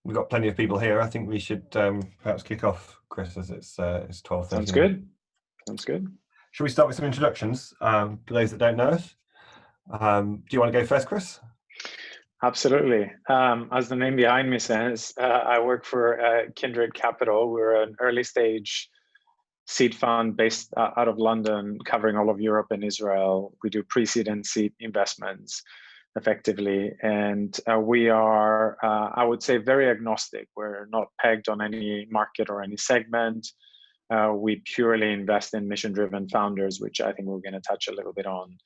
we've got plenty of people here. I think we should perhaps kick off, Chris, as it's 12:30. Sounds good. Sounds good. Should we start with some introductions for those that don't know us? Do you want to go first, Chris? Absolutely. As the name behind me says, I work for Kindred Capital. We're an early stage seed fund based out of London, covering all of Europe and Israel. We do pre-seed and seed investments effectively. And we are, I would say, very agnostic. We're not pegged on any market or any segment. We purely invest in mission-driven founders, which I think we're going to touch a little bit on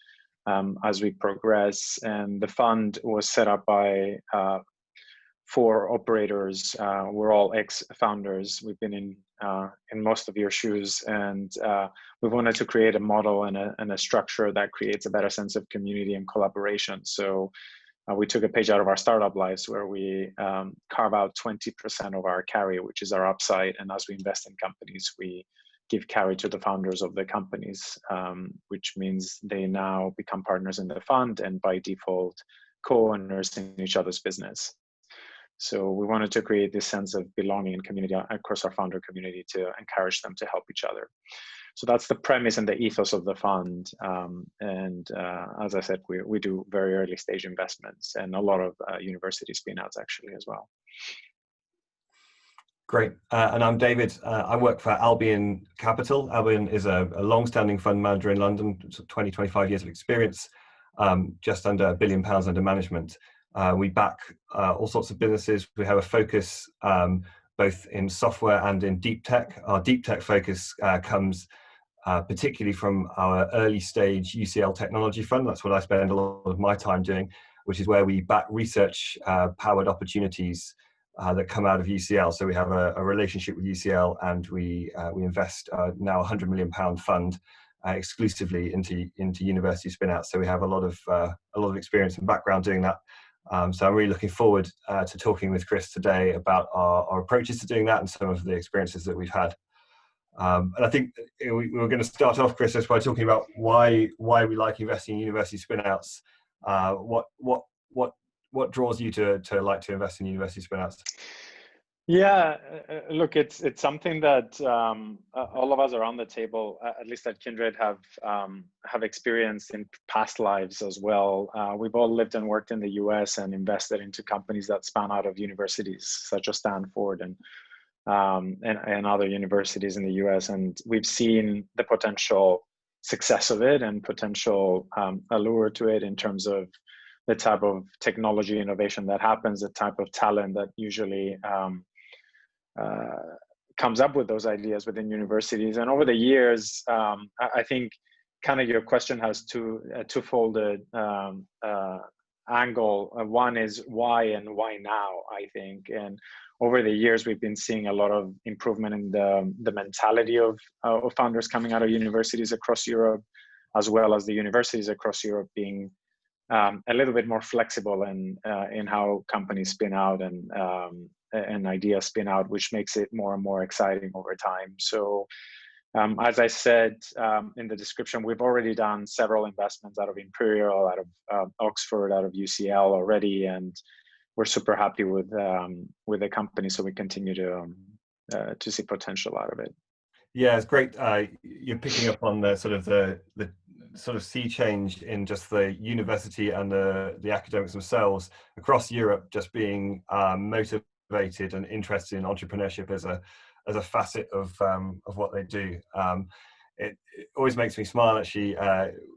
as we progress. And the fund was set up by 4 operators. We're all ex-founders. We've been in most of your shoes, and we wanted to create a model and a structure that creates a better sense of community and collaboration. So we took a page out of our startup lives, where we carve out 20% of our carry, which is our upside. And as we invest in companies, we give carry to the founders of the companies, which means they now become partners in the fund and by default co-owners in each other's business. So we wanted to create this sense of belonging and community across our founder community to encourage them to help each other. So that's the premise and the ethos of the fund. As I said, we do very early stage investments and a lot of university spinouts actually as well. Great. And I'm David. I work for Albion Capital. Albion is a long-standing fund manager in London, 20, 25 years of experience, just under £1 billion under management. We back all sorts of businesses. We have a focus both in software and in deep tech. Our deep tech focus comes particularly from our early stage UCL technology fund. That's what I spend a lot of my time doing, which is where we back research powered opportunities that come out of UCL. So we have a relationship with UCL, and we invest now £100 million fund exclusively into university spinouts. So we have a lot of experience and background doing that. So I'm really looking forward to talking with Chris today about our approaches to doing that and some of the experiences that we've had. And I think we were going to start off, Chris, just by talking about why we like investing in university spinouts. What draws you to like to invest in university spinouts? Yeah, look, it's something that all of us around the table, at least at Kindred, have experienced in past lives as well. We've all lived and worked in the US and invested into companies that span out of universities such as Stanford and other universities in the US, and we've seen the potential success of it and potential allure to it in terms of the type of technology innovation that happens, the type of talent that usually comes up with those ideas within universities. And over the years, I think kind of your question has twofolded angle. One is why and why now, I think. And over the years, we've been seeing a lot of improvement in the mentality of founders coming out of universities across Europe, as well as the universities across Europe being a little bit more flexible in how companies spin out and ideas spin out, which makes it more and more exciting over time. So as I said in the description, we've already done several investments out of Imperial, out of Oxford, out of UCL already, and we're super happy with the company. So we continue to see potential out of it. Yeah, it's great. You're picking up on the sort of sea change in just the university and the academics themselves across Europe, just being motivated and interested in entrepreneurship as a facet of what they do. It always makes me smile actually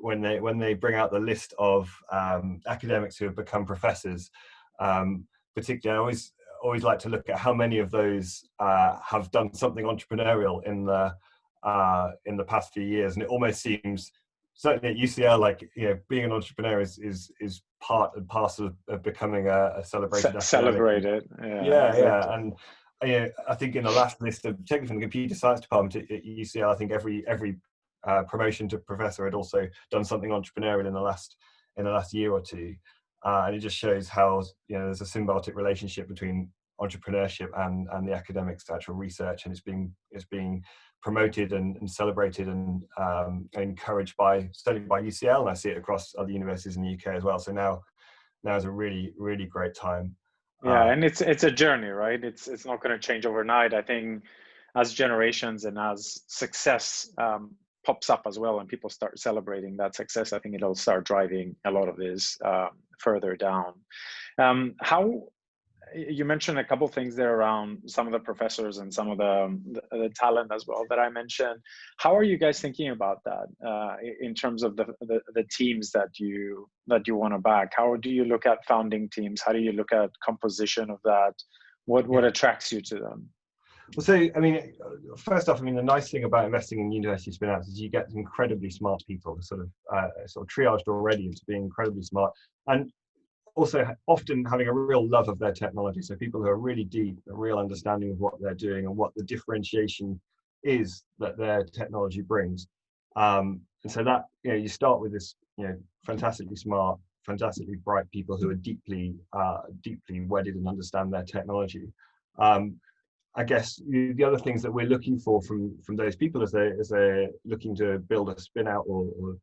when they bring out the list of academics who have become professors. Particularly, I always like to look at how many of those have done something entrepreneurial in the past few years, and it almost seems, certainly at UCL, like, being an entrepreneur is part and parcel of becoming a celebrated celebrated. Yeah. And I think in the last list, particularly from the computer science department at UCL, I think every promotion to professor had also done something entrepreneurial in the last year or two. And it just shows how there's a symbiotic relationship between entrepreneurship and the academics' actual research, and it's being promoted and celebrated and encouraged certainly by UCL, and I see it across other universities in the UK as well. So now is a really, really great time. Yeah, and it's a journey, right? It's not going to change overnight. I think as generations and as success pops up as well, and people start celebrating that success, I think it'll start driving a lot of this further down. How you mentioned a couple things there around some of the professors and some of the talent as well that I mentioned. How are you guys thinking about that in terms of the teams that you want to back? How do you look at founding teams? How do you look at composition of that? What attracts you to them? Well, so I mean, first off, I mean, the nice thing about investing in university spinouts is you get incredibly smart people, sort of triaged already into being incredibly smart, and also often having a real love of their technology. So people who are really deep, a real understanding of what they're doing and what the differentiation is that their technology brings. And so that, you start with this, fantastically smart, fantastically bright people who are deeply wedded and understand their technology. I guess the other things that we're looking for from those people as they're looking to build a spin out or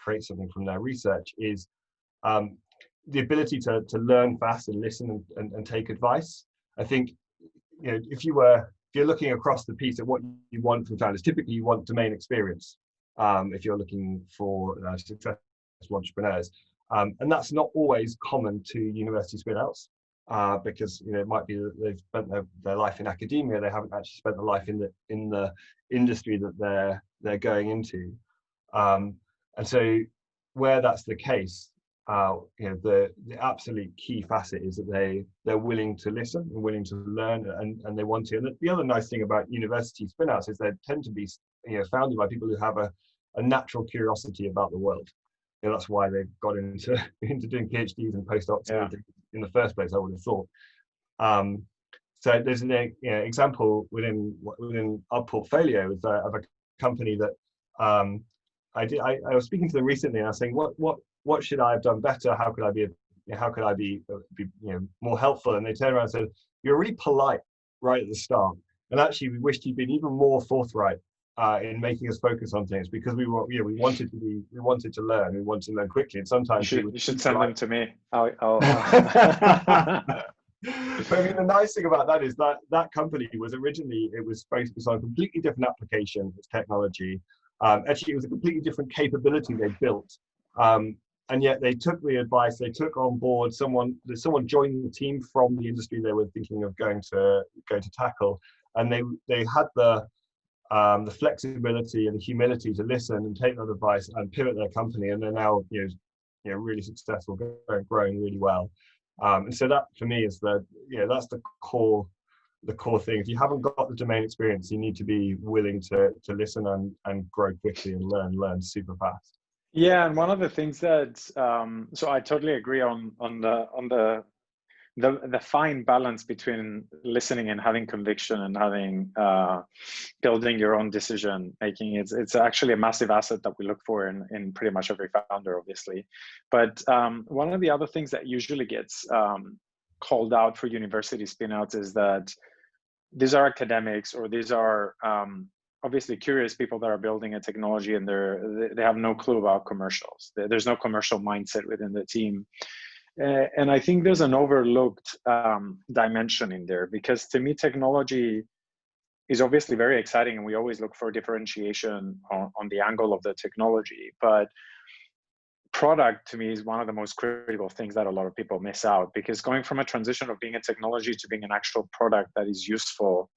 create something from their research is the ability to learn fast and listen and take advice. I think, if you're looking across the piece at what you want from founders, typically you want domain experience if you're looking for successful entrepreneurs. And that's not always common to university spin-outs because it might be that they've spent their life in academia, they haven't actually spent their life in the industry that they're going into. And so where that's the case, the absolute key facet is that they're willing to listen and willing to learn and they want to. And the other nice thing about university spinouts is they tend to be founded by people who have a natural curiosity about the world. That's why they've got into doing PhDs and postdocs in the first place, I would have thought. So there's an example within our portfolio of a company that I was speaking to them recently, and I was saying, what should I have done better? How could I be more helpful? And they turned around and said, "You're really polite right at the start, and actually we wished you'd been even more forthright in making us focus on things because we wanted to learn, we wanted to learn quickly, and sometimes you should send them to me. I'll But I mean, the nice thing about that is that company was originally, it was focused on a completely different application, its technology. Actually, it was a completely different capability they built. And yet they took the advice, they took on board someone joined the team from the industry they were thinking of going to tackle. And they had the flexibility and the humility to listen and take that advice and pivot their company. And they're now, really successful, growing really well. And so that for me is that's the core thing. If you haven't got the domain experience, you need to be willing to listen and grow quickly and learn super fast. Yeah, and one of the things that so I totally agree on the fine balance between listening and having conviction and having building your own decision making. It's actually a massive asset that we look for in pretty much every founder, obviously. But one of the other things that usually gets called out for university spinouts is that these are academics, or these are obviously curious people that are building a technology, and they have no clue about commercials. There's no commercial mindset within the team. And I think there's an overlooked dimension in there, because to me, technology is obviously very exciting, and we always look for differentiation on the angle of the technology. But product, to me, is one of the most critical things that a lot of people miss out, because going from a transition of being a technology to being an actual product that is useful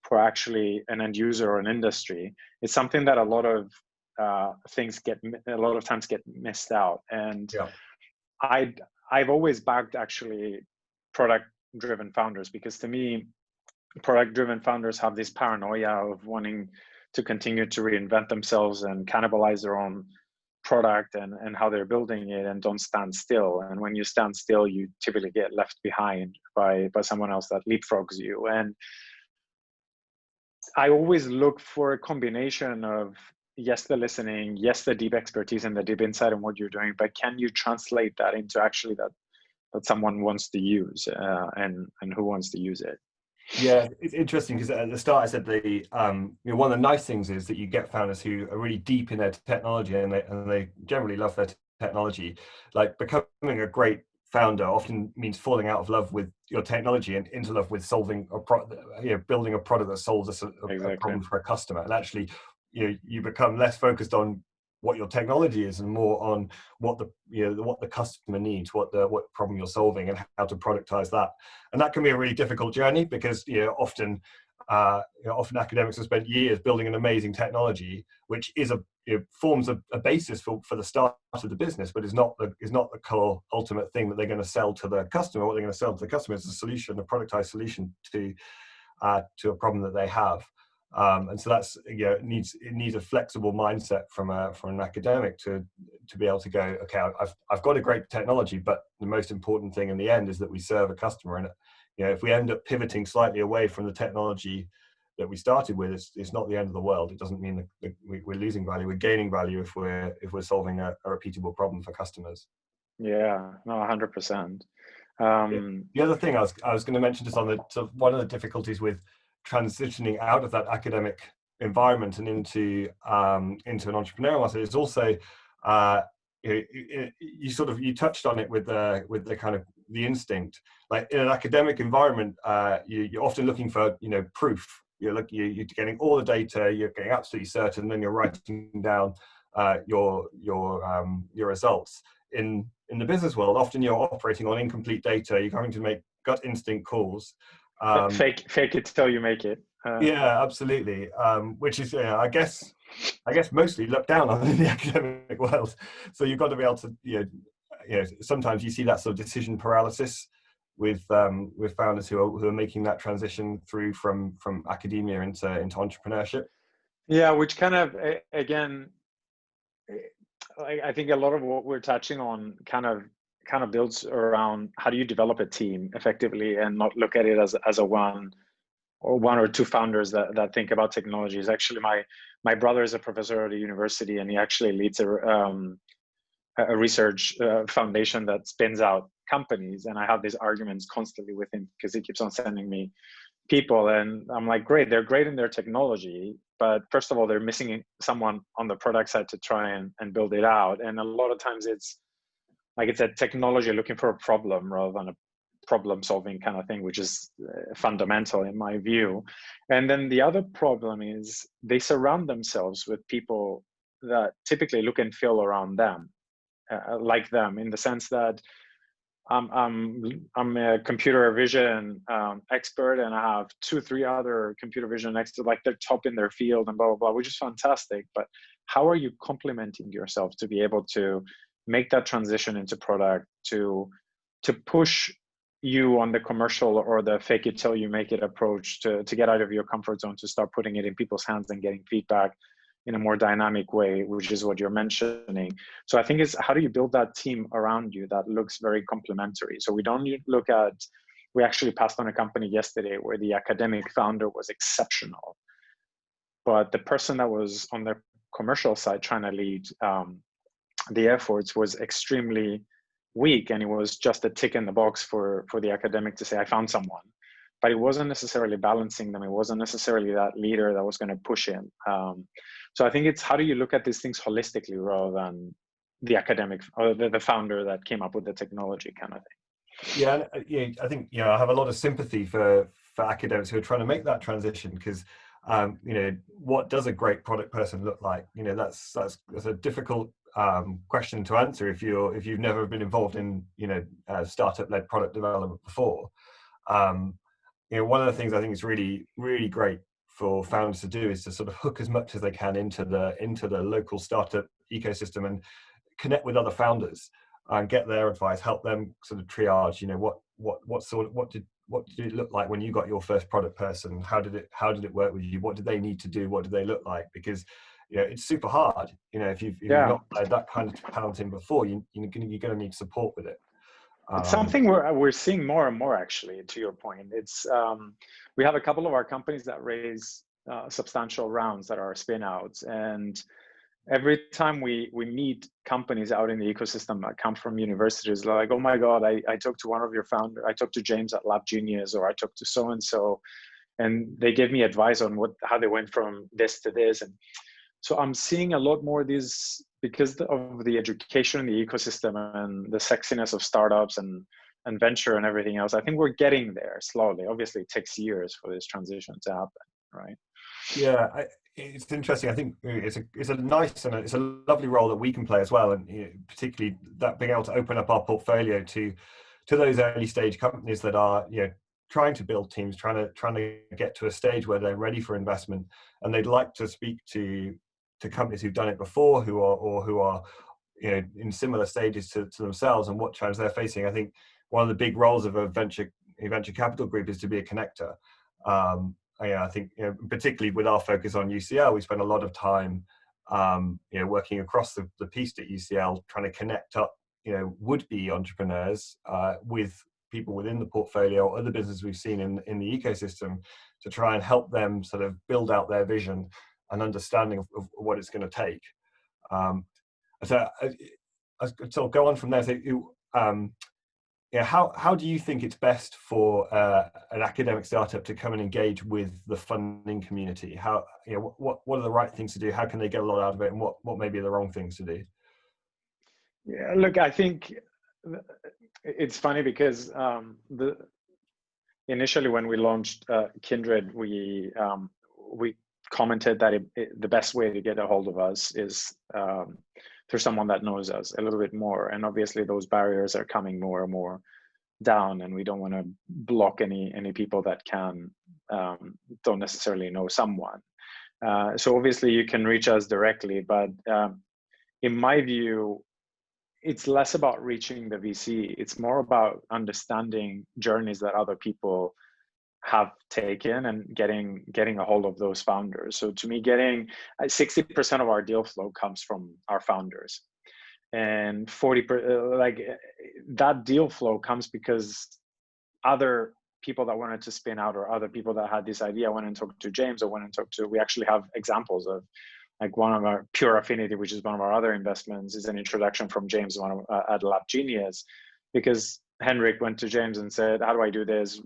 for actually an end user or an industry, is something that a lot of times get missed out. And I've always backed actually product-driven founders, because to me, product-driven founders have this paranoia of wanting to continue to reinvent themselves and cannibalize their own product and how they're building it, and don't stand still. And when you stand still, you typically get left behind by someone else that leapfrogs you. And I always look for a combination of, yes, the listening, yes, the deep expertise and the deep insight in what you're doing, but can you translate that into actually that someone wants to use and who wants to use it? Yeah, it's interesting because at the start I said one of the nice things is that you get founders who are really deep in their technology, and they generally love their technology. Like, becoming a great founder often means falling out of love with your technology and into love with solving building a product that solves a Exactly. problem for a customer. And actually, you become less focused on what your technology is and more on what the customer needs, what problem you're solving, and how to productize that. And that can be a really difficult journey because often academics have spent years building an amazing technology, which is forms a basis for the start of the business, but is not the core ultimate thing that they're going to sell to the customer. What they're going to sell to the customer is a solution, a productized solution to a problem that they have. And so that's it needs a flexible mindset from an academic to be able to go, okay, I've got a great technology, but the most important thing in the end is that we serve a customer. And if we end up pivoting slightly away from the technology that we started with, it's not the end of the world. It doesn't mean that we're losing value. We're gaining value if we're solving a repeatable problem for customers. Yeah, no, 100%. The other thing I was going to mention is one of the difficulties with transitioning out of that academic environment and into an entrepreneurial mindset is also you touched on it with the kind of the instinct. Like in an academic environment, you're often looking for proof. You're getting all the data, you're getting absolutely certain, and then you're writing down your results. In the business world, often you're operating on incomplete data. You're having to make gut instinct calls. Fake it till you make it. Yeah, absolutely. Which is, I guess, mostly looked down on in the academic world. So you've got to be able to, sometimes you see that sort of decision paralysis with founders who are making that transition through from academia into entrepreneurship. Yeah, which kind of again, I think a lot of what we're touching on kind of builds around how do you develop a team effectively and not look at it as a one or two founders that think about technologies. Actually, my brother is a professor at a university, and he actually leads a research foundation that spins out companies. And I have these arguments constantly with him because he keeps on sending me people, and I'm like, great, they're great in their technology, but first of all, they're missing someone on the product side to try and build it out. And a lot of times it's a technology looking for a problem rather than a problem solving kind of thing, which is fundamental in my view. And then the other problem is they surround themselves with people that typically look and feel around them, like them, in the sense that I'm a computer vision expert, and I have 2-3 other computer vision experts, like they're top in their field and blah blah blah, which is fantastic. But how are you complementing yourself to be able to make that transition into product, to push you on the commercial or the fake it till you make it approach, to get out of your comfort zone, to start putting it in people's hands and getting feedback in a more dynamic way, which is what you're mentioning. So I think it's how do you build that team around you that looks very complementary. So we don't look at, we actually passed on a company yesterday where the academic founder was exceptional, but the person that was on the commercial side trying to lead the efforts was extremely weak, and it was just a tick in the box for the academic to say, I found someone. But it wasn't necessarily balancing them. It wasn't necessarily that leader that was going to push him. So I think it's how do you look at these things holistically rather than the academic or the founder that came up with the technology kind of thing. Yeah, I think I have a lot of sympathy for academics who are trying to make that transition, because what does a great product person look like? That's a difficult question to answer if you've never been involved in startup-led product development before. One of the things I think is really, really great for founders to do is to sort of hook as much as they can into the local startup ecosystem and connect with other founders and get their advice, help them sort of triage. What did it look like when you got your first product person? How did it work with you? What did they need to do? What did they look like? Because it's super hard. If you've not had that kind of talent in before, you're going to need support with it. It's something we're seeing more and more, actually, to your point. It's we have a couple of our companies that raise substantial rounds that are spinouts, and every time we meet companies out in the ecosystem that come from universities, they're like, oh my God, I talked to one of your founders, I talked to James at Lab Genius, or I talked to so-and-so, and they gave me advice on how they went from this to this. And so I'm seeing a lot more of these because of the education in the ecosystem and the sexiness of startups and venture and everything else, I think we're getting there slowly. Obviously, it takes years for this transition to happen, right? Yeah, it's interesting. I think it's a nice and it's a lovely role that we can play as well, and particularly that being able to open up our portfolio to those early stage companies that are trying to build teams, trying to get to a stage where they're ready for investment, and they'd like to speak to companies who've done it before, who are in similar stages to themselves and what challenges they're facing. I think one of the big roles of a venture capital group is to be a connector. I think particularly with our focus on UCL, we spend a lot of time working across the piece at UCL, trying to connect up would-be entrepreneurs with people within the portfolio, other businesses we've seen in the ecosystem, to try and help them sort of build out their vision and understanding of what it's going to take. So go on from there. So how do you think it's best for an academic startup to come and engage with the funding community? What are the right things to do? How can they get a lot out of it, and what maybe are the wrong things to do? Yeah, look, I think it's funny because initially when we launched Kindred, we commented that the best way to get a hold of us is through someone that knows us a little bit more, and obviously those barriers are coming more and more down, and we don't want to block any people that don't necessarily know someone. So obviously you can reach us directly, but in my view, it's less about reaching the VC. It's more about understanding journeys that other people have taken and getting a hold of those founders. So to me, getting 60% of our deal flow comes from our founders, and 40% that deal flow comes because other people that wanted to spin out, or other people that had this idea, went and talked to James, or went and talked to. We actually have examples of, like, one of our Pure Affinity, which is one of our other investments, is an introduction from James at Lab Genius, because Henrik went to James and said, "How do I do this?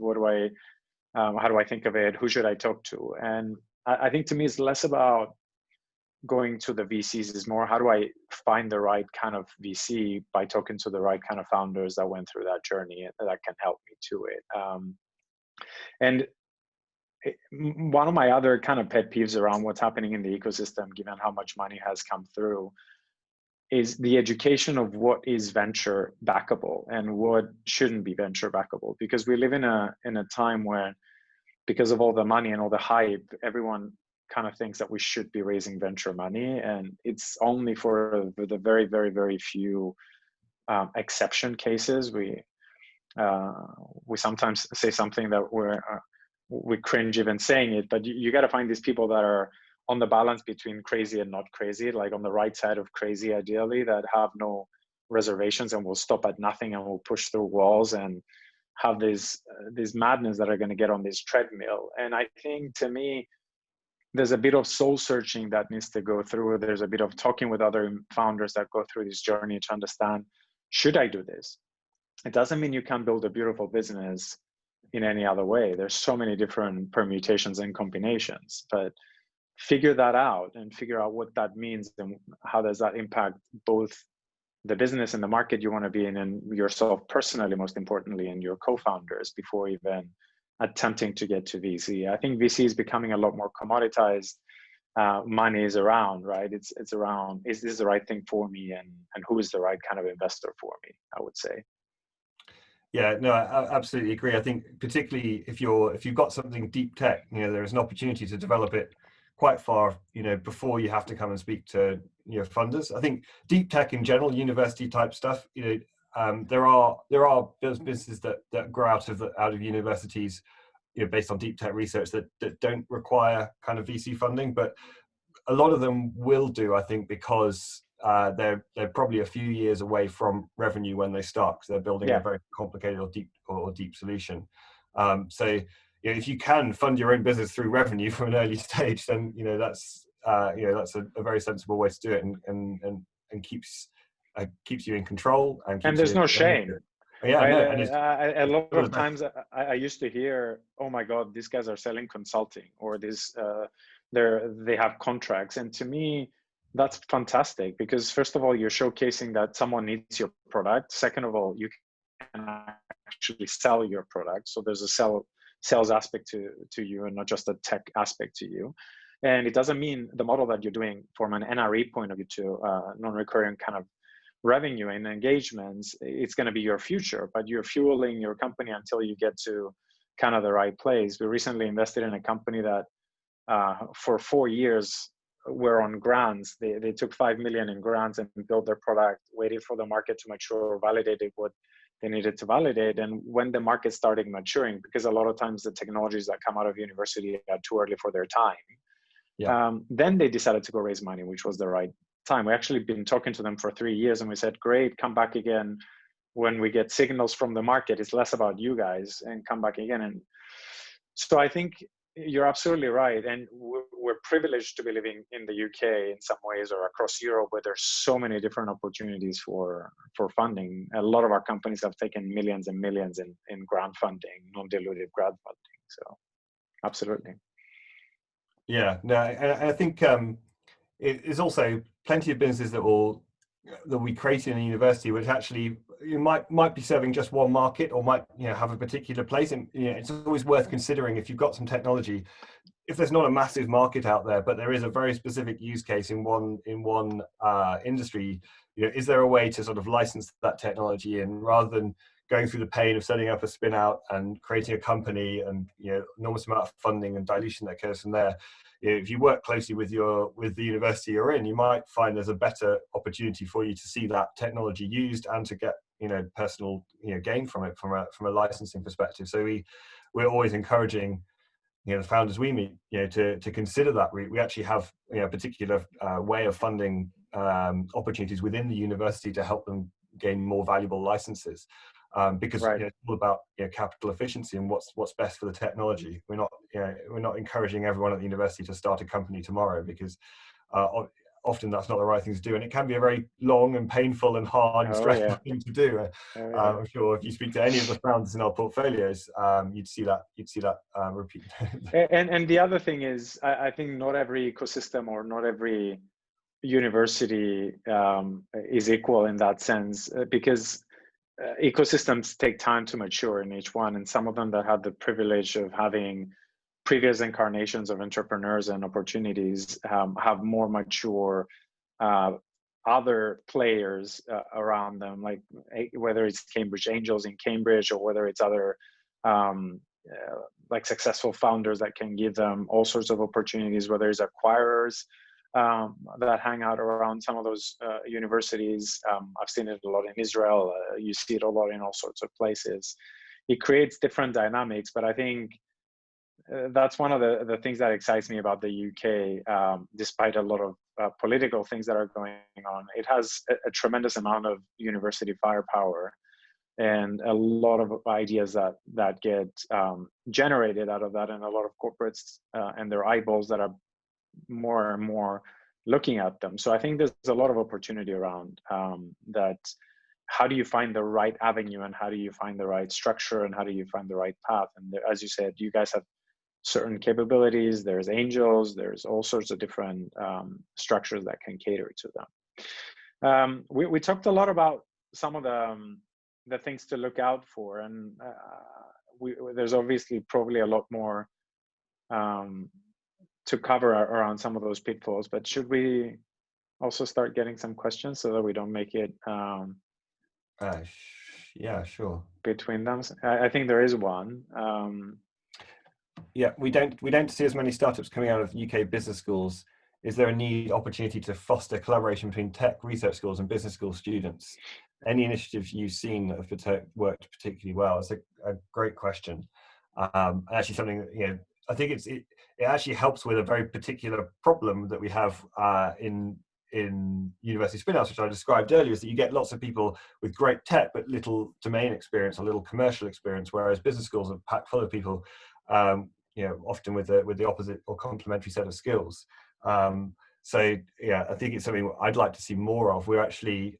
How do I think of it? Who should I talk to?" And I think to me, it's less about going to the VCs, is more, how do I find the right kind of VC by talking to the right kind of founders that went through that journey that can help me to it. And one of my other kind of pet peeves around what's happening in the ecosystem, given how much money has come through, is the education of what is venture backable and what shouldn't be venture backable. Because we live in a time where, because of all the money and all the hype, everyone kind of thinks that we should be raising venture money, and it's only for the very, very, very few exception cases. We sometimes say something that we cringe even saying it, but you got to find these people that are on the balance between crazy and not crazy, like on the right side of crazy, ideally, that have no reservations and will stop at nothing and will push through walls and have these madness that are going to get on this treadmill. And I think, to me, there's a bit of soul searching that needs to go through. There's a bit of talking with other founders that go through this journey to understand, should I do this? It doesn't mean you can't build a beautiful business in any other way. There's so many different permutations and combinations, but figure that out and figure out what that means and how does that impact both the business and the market you want to be in, and yourself personally, most importantly, and your co-founders, before even attempting to get to VC. I think VC is becoming a lot more commoditized. Money is around, right? It's around, is this the right thing for me, and who is the right kind of investor for me, I would say. Yeah, no, I absolutely agree. I think particularly if you've got something deep tech, there is an opportunity to develop it quite far, before you have to come and speak to funders. I think deep tech in general, university type stuff, there are businesses that grow out of universities, based on deep tech research that don't require kind of VC funding, but a lot of them will do, I think, because they're probably a few years away from revenue when they start, because they're building a very complicated or deep solution. So if you can fund your own business through revenue from an early stage, then that's a very sensible way to do it, and keeps you in control, and there's no shame. Yeah, a lot of times I used to hear, "Oh my God, these guys are selling consulting," or "this they have contracts." And to me, That's fantastic, because first of all, you're showcasing that someone needs your product. Second of all, you can actually sell your product. So there's a sales aspect to you, and not just a tech aspect to you. And it doesn't mean the model that you're doing from an NRE point of view to non-recurring kind of revenue and engagements, it's going to be your future, but you're fueling your company until you get to kind of the right place. We recently invested in a company that for 4 years were on grants. They took 5 million in grants and built their product, waited for the market to mature, validated what they needed to validate. And when the market started maturing, because a lot of times the technologies that come out of university are too early for their time, then they decided to go raise money, which was the right time. We actually been talking to them for 3 years, and we said, great, come back again when we get signals from the market. It's less about you guys, and come back again. And so I think you're absolutely right. And we're privileged to be living in the UK in some ways, or across Europe, where there's so many different opportunities for funding. A lot of our companies have taken millions and millions in grant funding, non-dilutive grant funding. So absolutely. Yeah, no, and I think there's also plenty of businesses that we create in a university, which actually you might be serving just one market, or might have a particular place. And it's always worth considering, if you've got some technology, if there's not a massive market out there, but there is a very specific use case in one industry, is there a way to sort of license that technology in, rather than going through the pain of setting up a spin out and creating a company, and enormous amount of funding and dilution that occurs from there. If you work closely with the university you're in, you might find there's a better opportunity for you to see that technology used, and to get personal gain from it from a licensing perspective. So we're always encouraging the founders we meet to consider that. We actually have a particular way of funding opportunities within the university to help them gain more valuable licenses. Because it's all about capital efficiency and what's best for the technology. We're not encouraging everyone at the university to start a company tomorrow, because often that's not the right thing to do, and it can be a very long and painful and hard and stressful thing to do. I'm sure if you speak to any of the founders in our portfolios, you'd see that repeat. And the other thing is, I think not every ecosystem or not every university is equal in that sense, because ecosystems take time to mature in each one, and some of them that have the privilege of having previous incarnations of entrepreneurs and opportunities have more mature other players around them, like whether it's Cambridge Angels in Cambridge, or whether it's other like successful founders that can give them all sorts of opportunities, whether it's acquirers that hang out around some of those universities. I've seen it a lot in Israel. You see it a lot in all sorts of places. It creates different dynamics, but I think that's one of the things that excites me about the UK. Despite a lot of political things that are going on, it has a tremendous amount of university firepower, and a lot of ideas that get generated out of that, and a lot of corporates and their eyeballs that are more and more looking at them. So I think there's a lot of opportunity around that. How do you find the right avenue, and how do you find the right structure, and how do you find the right path? And as you said, you guys have certain capabilities. There's angels, there's all sorts of different structures that can cater to them. We talked a lot about some of the things to look out for, and there's obviously probably a lot more to cover around some of those pitfalls, but should we also start getting some questions so that we don't make it yeah, sure, between them? I think there is one. Yeah, we don't see as many startups coming out of UK business schools. Is there a opportunity to foster collaboration between tech research schools and business school students? Any initiatives you've seen that have worked particularly well? It's a great question. Actually, something that, I think it actually helps with a very particular problem that we have in university spinouts, which I described earlier, is that you get lots of people with great tech but little domain experience or little commercial experience, whereas business schools are packed full of people, often with the opposite or complementary set of skills. So yeah, I think it's something I'd like to see more of. We're actually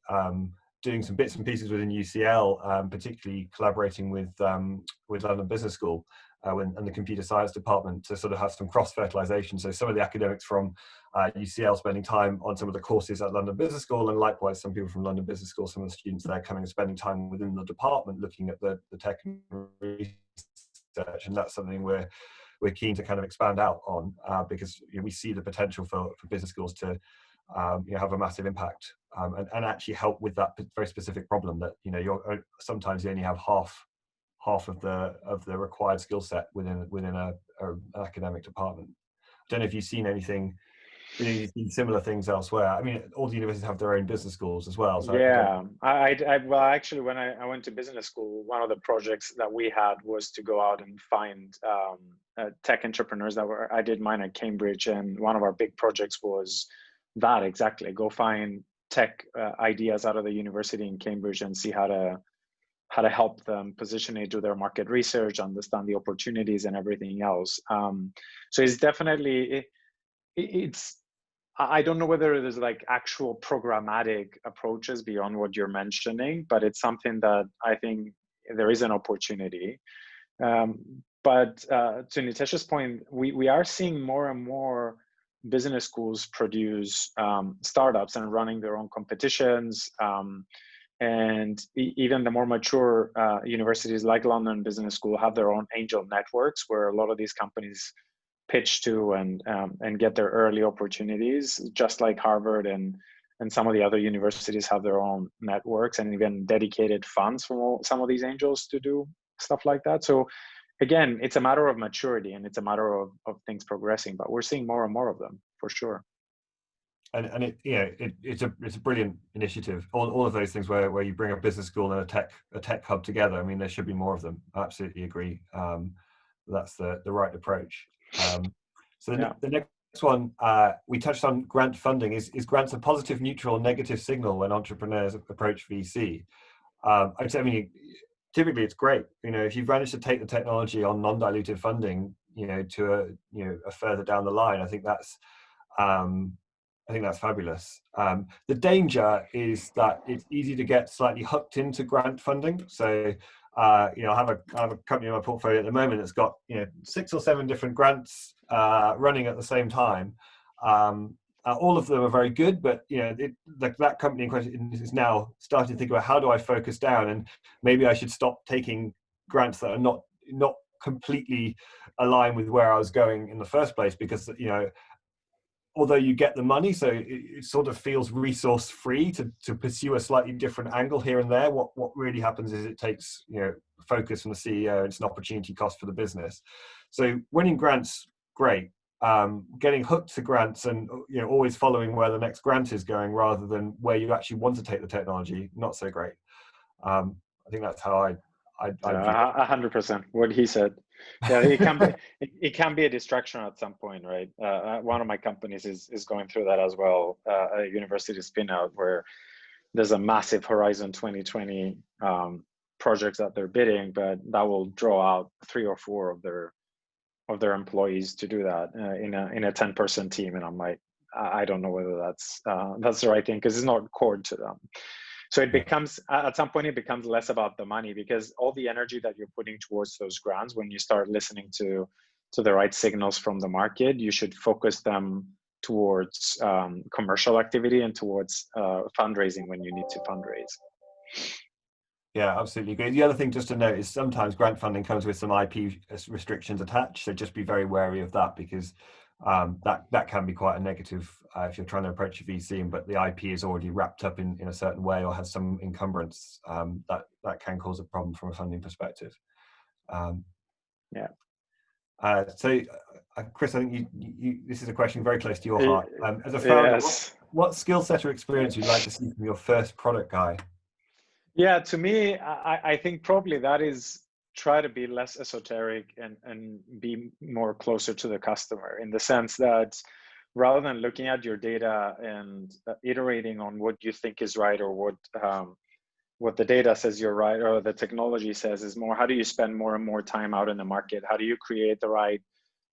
doing some bits and pieces within UCL, particularly collaborating with London Business School and the computer science department to sort of have some cross-fertilization. So some of the academics from UCL spending time on some of the courses at London Business School, and likewise some people from London Business School, some of the students there coming and spending time within the department looking at the tech and research. And that's something we're keen to kind of expand out on because we see the potential for business schools to have a massive impact and actually help with that very specific problem that sometimes you only have half of the required skill set within an academic department. I don't know if you've seen anything. You've seen similar things elsewhere. I mean, all the universities have their own business schools as well. So yeah, well, actually, when I went to business school, one of the projects that we had was to go out and find tech entrepreneurs I did mine at Cambridge, and one of our big projects was that exactly, go find tech ideas out of the university in Cambridge and see how to help them position it, do their market research, understand the opportunities and everything else. So it's definitely, I don't know whether there's like actual programmatic approaches beyond what you're mentioning, but it's something that I think there is an opportunity. But to Nitesh's point, we are seeing more and more business schools produce startups and running their own competitions. And even the more mature universities like London Business School have their own angel networks where a lot of these companies pitch to and get their early opportunities, just like Harvard and some of the other universities have their own networks and even dedicated funds for some of these angels to do stuff like that. So again, it's a matter of maturity and it's a matter of things progressing, but we're seeing more and more of them for sure. And it's a brilliant initiative. All of those things where you bring a business school and a tech hub together. I mean, there should be more of them. I absolutely agree. That's the right approach. So the next one we touched on grant funding. Is grants a positive, neutral, or negative signal when entrepreneurs approach VC? I'd say, I mean, typically it's great. If you've managed to take the technology on non-dilutive funding, to a further down the line, I think that's fabulous. The danger is that it's easy to get slightly hooked into grant funding. So, I have a company in my portfolio at the moment that's got 6 or 7 different grants running at the same time. All of them are very good, but that company in question is now starting to think about, how do I focus down, and maybe I should stop taking grants that are not completely aligned with where I was going in the first place, because although you get the money, so it sort of feels resource free to pursue a slightly different angle here and there. What really happens is it takes focus from the CEO. It's an opportunity cost for the business. So winning grants, great. Getting hooked to grants and always following where the next grant is going rather than where you actually want to take the technology, not so great. I think that's how I 100% what he said. Yeah, it can be a distraction at some point, right? One of my companies is going through that as well, a university spinout where there's a massive Horizon 2020 projects that they're bidding, but that will draw out 3 or 4 of their employees to do that in a 10-person team, and I'm like, I don't know whether that's the right thing, because it's not core to them. So it becomes, at some point, it becomes less about the money, because all the energy that you're putting towards those grants, when you start listening to the right signals from the market, you should focus them towards commercial activity and towards fundraising when you need to fundraise. Yeah, absolutely agree. The other thing just to note is sometimes grant funding comes with some IP restrictions attached, so just be very wary of that, because that can be quite a negative if you're trying to approach a VC, but the IP is already wrapped up in a certain way or has some encumbrance. That can cause a problem from a funding perspective. So, Chris, I think you this is a question very close to your heart. As a founder, yes. What skill set or experience would you like to see from your first product guy? Yeah, to me, I think probably that is try to be less esoteric and be more closer to the customer, in the sense that rather than looking at your data and iterating on what you think is right, or what the data says you're right, or the technology says, is more, how do you spend more and more time out in the market? How do you create the right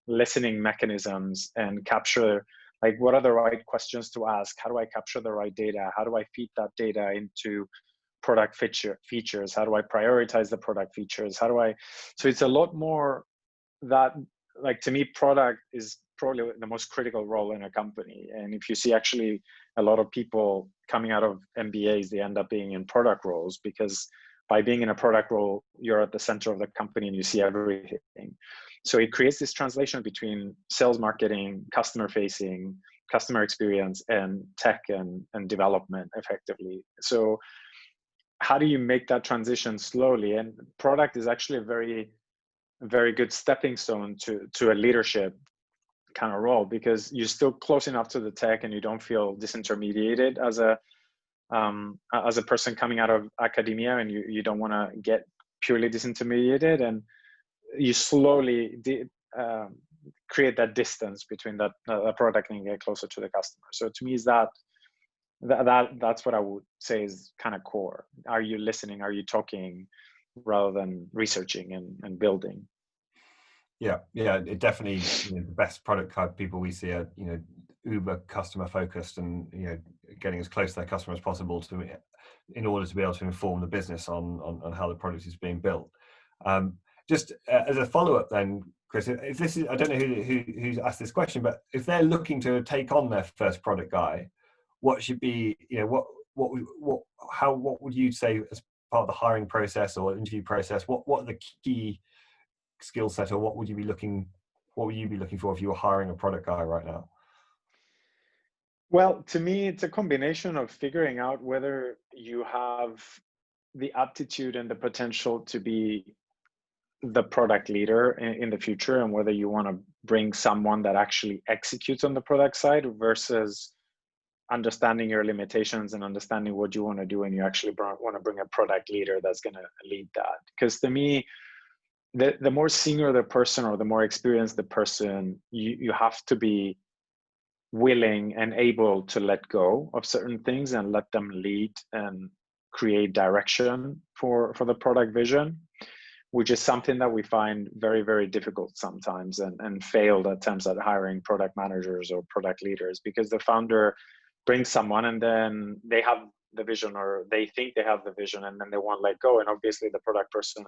listening mechanisms and capture, like, what are the right questions to ask? How do I capture the right data? How do I feed that data into product features? How do I prioritize the product features? So it's a lot more that, like, to me, product is probably the most critical role in a company. And if you see actually a lot of people coming out of MBAs, they end up being in product roles, because by being in a product role, you're at the center of the company and you see everything. So it creates this translation between sales, marketing, customer facing, customer experience, and tech and development effectively. So how do you make that transition slowly? And product is actually a very good stepping stone to a leadership kind of role, because you're still close enough to the tech and you don't feel disintermediated as a person coming out of academia, and you don't want to get purely disintermediated, and you slowly create that distance between that product and get closer to the customer. So to me, is that's what I would say is kind of core. Are you listening? Are you talking, rather than researching and building? Yeah, it definitely, the best product type people we see are, uber customer focused, and getting as close to their customer as possible in order to be able to inform the business on how the product is being built. Just as a follow-up then, Chris, if this is, I don't know who's asked this question, but if they're looking to take on their first product guy, what should be, what would you say as part of the hiring process or interview process? What are the key skill set, or what would you be looking for if you were hiring a product guy right now? Well, to me, it's a combination of figuring out whether you have the aptitude and the potential to be the product leader in the future, and whether you want to bring someone that actually executes on the product side, versus understanding your limitations and understanding what you want to do, and you actually want to bring a product leader that's going to lead that. Because to me, the more senior the person or the more experienced the person, you have to be willing and able to let go of certain things and let them lead and create direction for the product vision, which is something that we find very, very difficult sometimes, and failed attempts at hiring product managers or product leaders, because the founder brings someone and then they have the vision, or they think they have the vision, and then they won't let go. And obviously the product person,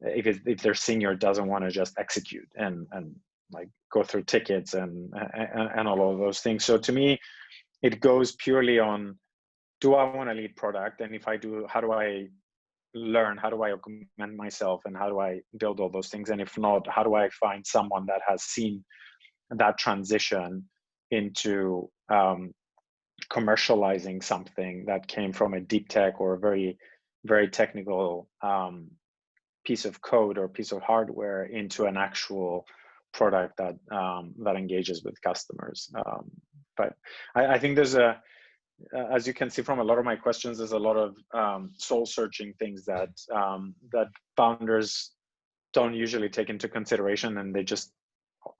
if they're senior, doesn't want to just execute and like go through tickets and all of those things. So to me, it goes purely on, do I want to lead product? And if I do, how do I learn? How do I augment myself? And how do I build all those things? And if not, how do I find someone that has seen that transition into commercializing something that came from a deep tech or a very, very technical piece of code or piece of hardware into an actual product that engages with customers. But I think there's as you can see from a lot of my questions, there's a lot of soul-searching things that founders don't usually take into consideration, and they just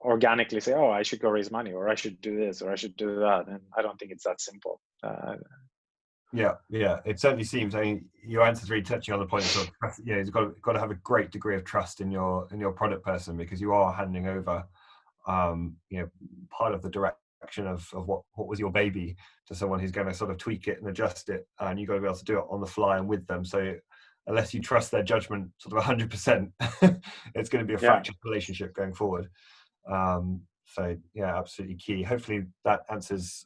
organically say, "Oh, I should go raise money, or I should do this, or I should do that." And I don't think it's that simple. Yeah, it certainly seems. I mean, your answer is really touching on the point of you've got to have a great degree of trust in your product person, because you are handing over, part of the direction of what was your baby to someone who's going to sort of tweak it and adjust it, and you've got to be able to do it on the fly and with them. So unless you trust their judgment sort of 100%, it's going to be a fractured relationship going forward. So yeah, absolutely key. Hopefully that answers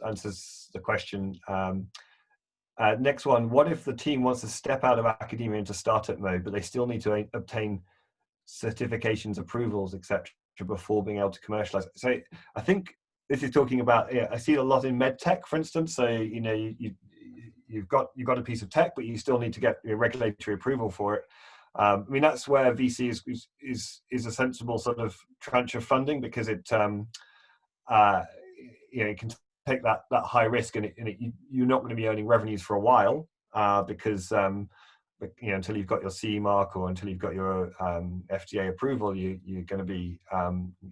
the question. Next one, what if the team wants to step out of academia into startup mode, but they still need to obtain certifications, approvals, etc., before being able to commercialize? So I think this is talking about, I see it a lot in med tech, for instance. So, you've got a piece of tech, but you still need to get regulatory approval for it. I mean, that's where VC is a sensible sort of tranche of funding, because it can take that high risk, and you're not going to be earning revenues for a while, because until you've got your CE mark or until you've got your FDA approval, you're going to be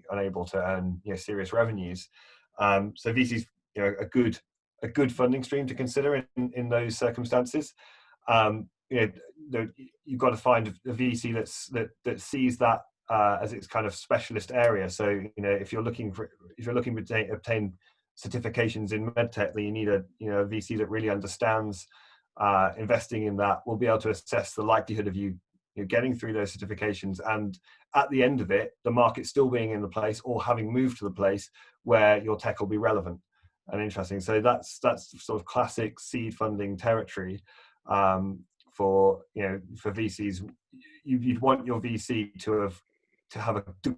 unable to earn serious revenues. So VC is a good funding stream to consider in those circumstances. You've got to find a VC that sees that as its kind of specialist area. So if you're looking to obtain certifications in medtech, then you need a VC that really understands investing in that, we'll be able to assess the likelihood of you getting through those certifications, and at the end of it, the market still being in the place or having moved to the place where your tech will be relevant and interesting. So that's sort of classic seed funding territory. For VCs, you'd want your VC to have a good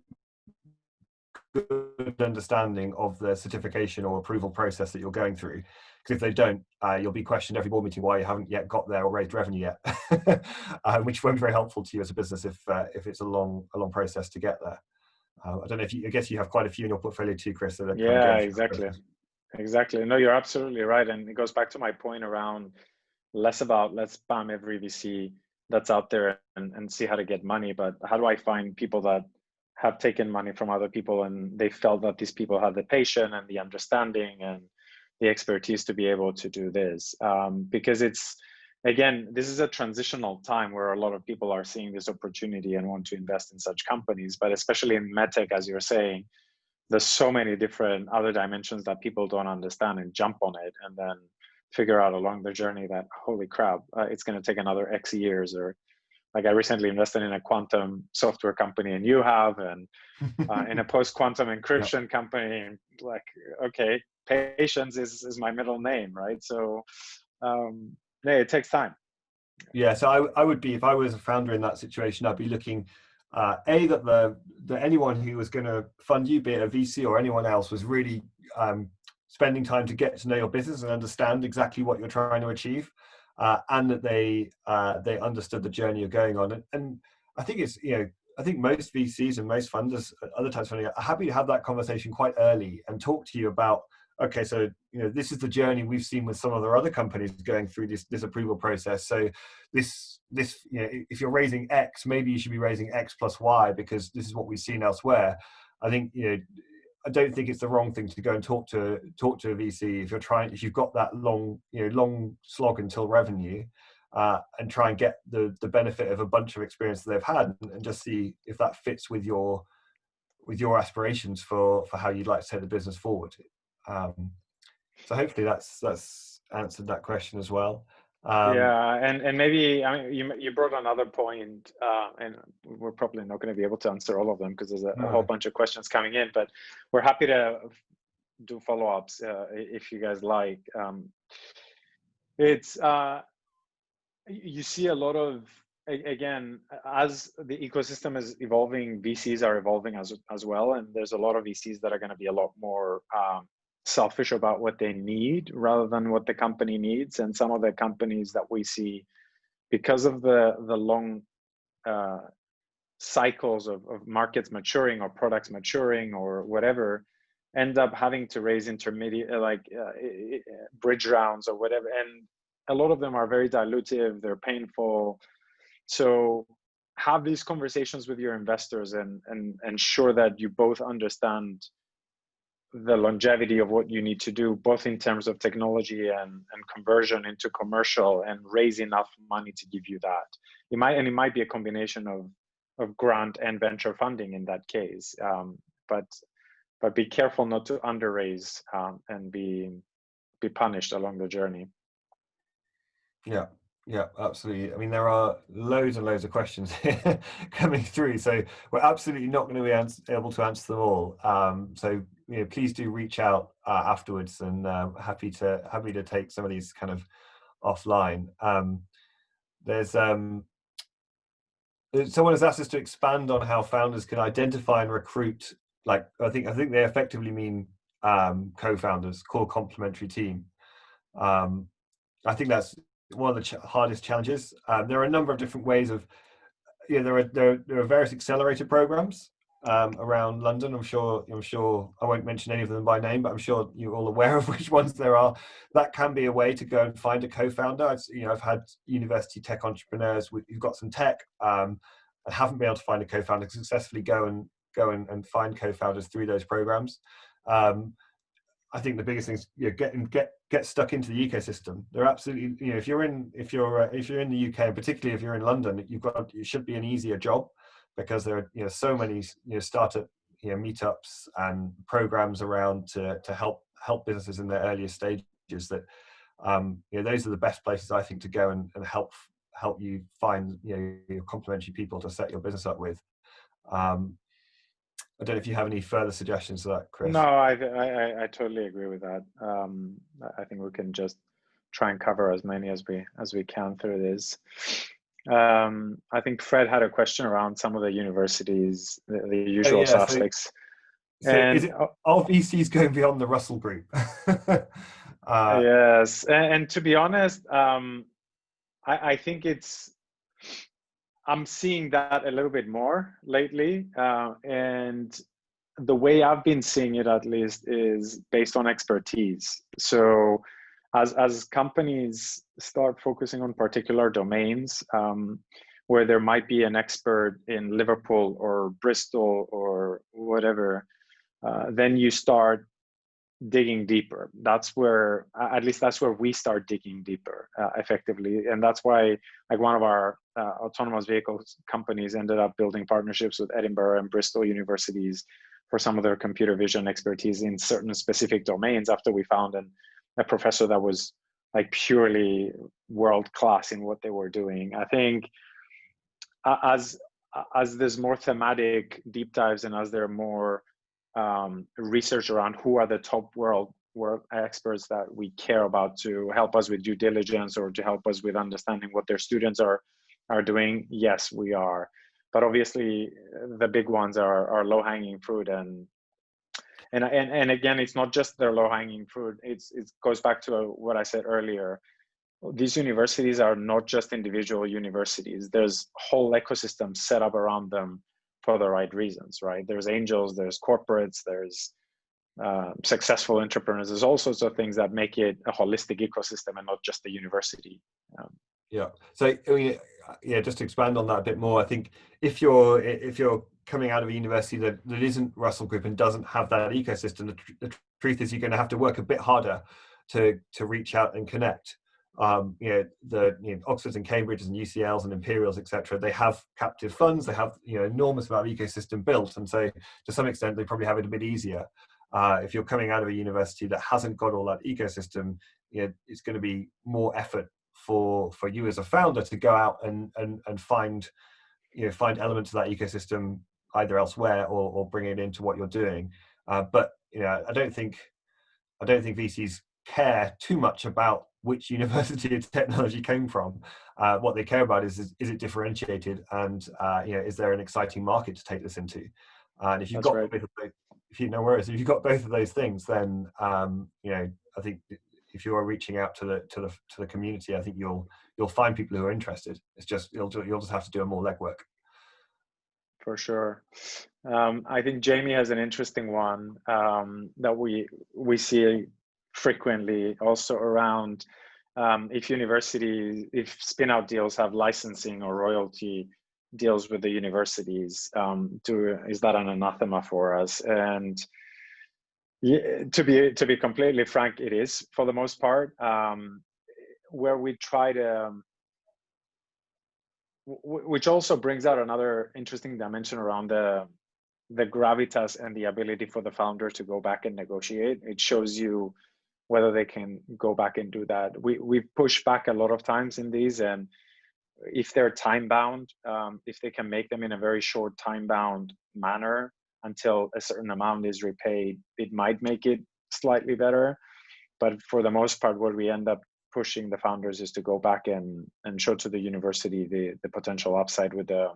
understanding of the certification or approval process that you're going through, because if they don't, you'll be questioned every board meeting why you haven't yet got there or raised revenue yet, which won't be very helpful to you as a business if it's a long process to get there. I don't know if I guess you have quite a few in your portfolio too, Chris. That are Yeah, exactly. No, you're absolutely right, and it goes back to my point around less about let's spam every VC that's out there and see how to get money, but how do I find people that have taken money from other people and they felt that these people have the patience and the understanding and the expertise to be able to do this, because it's, again, this is a transitional time where a lot of people are seeing this opportunity and want to invest in such companies, but especially in medtech, as you're saying, there's so many different other dimensions that people don't understand and jump on it and then figure out along their journey that, holy crap, it's going to take another X years. Or like I recently invested in a quantum software company and you have, and in a post-quantum encryption company, like, okay, patience is my middle name, right? So yeah, it takes time. Yeah, so I would be, if I was a founder in that situation, I'd be looking, that anyone who was going to fund you, be it a VC or anyone else, was really spending time to get to know your business and understand exactly what you're trying to achieve, and that they understood the journey you're going on. And I think it's, I think most VCs and most funders, other types of funding, are happy to have that conversation quite early and talk to you about, okay, so this is the journey we've seen with some of the other companies going through this approval process. So this if you're raising X, maybe you should be raising X plus Y because this is what we've seen elsewhere. I think I don't think it's the wrong thing to go and talk to a VC if you've got that long slog until revenue, and try and get the benefit of a bunch of experience that they've had and just see if that fits with your aspirations for how you'd like to take the business forward. So hopefully that's answered that question as well. Yeah, and maybe, I mean, you brought another point, and we're probably not going to be able to answer all of them because there's a whole bunch of questions coming in, but we're happy to do follow-ups if you guys like. It's you see a lot of, again, as the ecosystem is evolving, VCs are evolving as well, and there's a lot of VCs that are going to be a lot more selfish about what they need rather than what the company needs. And some of the companies that we see, because of the long cycles of markets maturing or products maturing or whatever, end up having to raise intermediate bridge rounds or whatever, and a lot of them are very dilutive, they're painful. So have these conversations with your investors and ensure that you both understand the longevity of what you need to do, both in terms of technology and conversion into commercial, and raise enough money to give you that. It might be a combination of grant and venture funding in that case, but be careful not to underraise and be punished along the journey. Yeah, absolutely. I mean, there are loads and loads of questions coming through, so we're absolutely not going to be able to answer them all. So please do reach out afterwards, and happy to take some of these kind of offline. There's someone has asked us to expand on how founders can identify and recruit. Like I think they effectively mean co-founders, core complementary team. I think that's one of the hardest challenges. There are a number of different ways of, there are various accelerator programs around London. I'm sure I won't mention any of them by name, but I'm sure you're all aware of which ones there are. That can be a way to go and find a co-founder. I've had university tech entrepreneurs who've got some tech and haven't been able to find a co-founder, successfully go and find co-founders through those programs. I think the biggest thing is get stuck into the ecosystem. They're absolutely, if you're in the UK, and particularly if you're in London, it should be an easier job, because there are so many startup meetups and programs around to help businesses in their earlier stages that those are the best places I think to go and help you find your complementary people to set your business up with. I don't know if you have any further suggestions to that, Chris. No, I totally agree with that. I think we can just try and cover as many as we can through this. I think Fred had a question around some of the universities, the usual suspects. So is it all VCs going beyond the Russell Group? Yes, and to be honest, I think I'm seeing that a little bit more lately, and the way I've been seeing it, at least, is based on expertise. So as companies start focusing on particular domains, where there might be an expert in Liverpool or Bristol or whatever, then you start digging deeper. That's where, at least that's where we start digging deeper, effectively. And that's why, like, one of our autonomous vehicles companies ended up building partnerships with Edinburgh and Bristol universities for some of their computer vision expertise in certain specific domains, after we found a professor that was like purely world-class in what they were doing. I think as there's more thematic deep dives, and as there are more research around who are the top world experts that we care about to help us with due diligence or to help us with understanding what their students are doing, yes, we are. But obviously the big ones are low-hanging fruit, and again, it's not just their low-hanging fruit. It goes back to what I said earlier. These universities are not just individual universities. There's whole ecosystems set up around them for the right reasons, right? There's angels, there's corporates, there's successful entrepreneurs. There's all sorts of things that make it a holistic ecosystem and not just a university. Yeah. So, I mean, yeah, just to expand on that a bit more, I think if you're coming out of a university that isn't Russell Group and doesn't have that ecosystem, the truth is you're going to have to work a bit harder to reach out and connect. Oxfords and Cambridges and UCLs and Imperials, etc. They have captive funds. They have enormous amount of ecosystem built, and so to some extent they probably have it a bit easier. If you're coming out of a university that hasn't got all that ecosystem, it's going to be more effort for you as a founder to go out and find elements of that ecosystem either elsewhere or bring it into what you're doing. But I don't think VCs care too much about which university its technology came from. What they care about is it differentiated, and is there an exciting market to take this into? And if you've got both of those, if you've got both of those things, then I think if you are reaching out to the community, I think you'll find people who are interested. It's just you'll just have to do more legwork. For sure. I think Jamie has an interesting one that we see frequently also around if spinout deals have licensing or royalty deals with the universities, is that an anathema for us? And to be completely frank, it is for the most part. Where we try to, which also brings out another interesting dimension around the gravitas and the ability for the founder to go back and negotiate. It shows you whether they can go back and do that. We've pushed back a lot of times in these, and if they're time bound, if they can make them in a very short time bound manner until a certain amount is repaid, it might make it slightly better. But for the most part, what we end up pushing the founders is to go back and show to the university the potential upside with the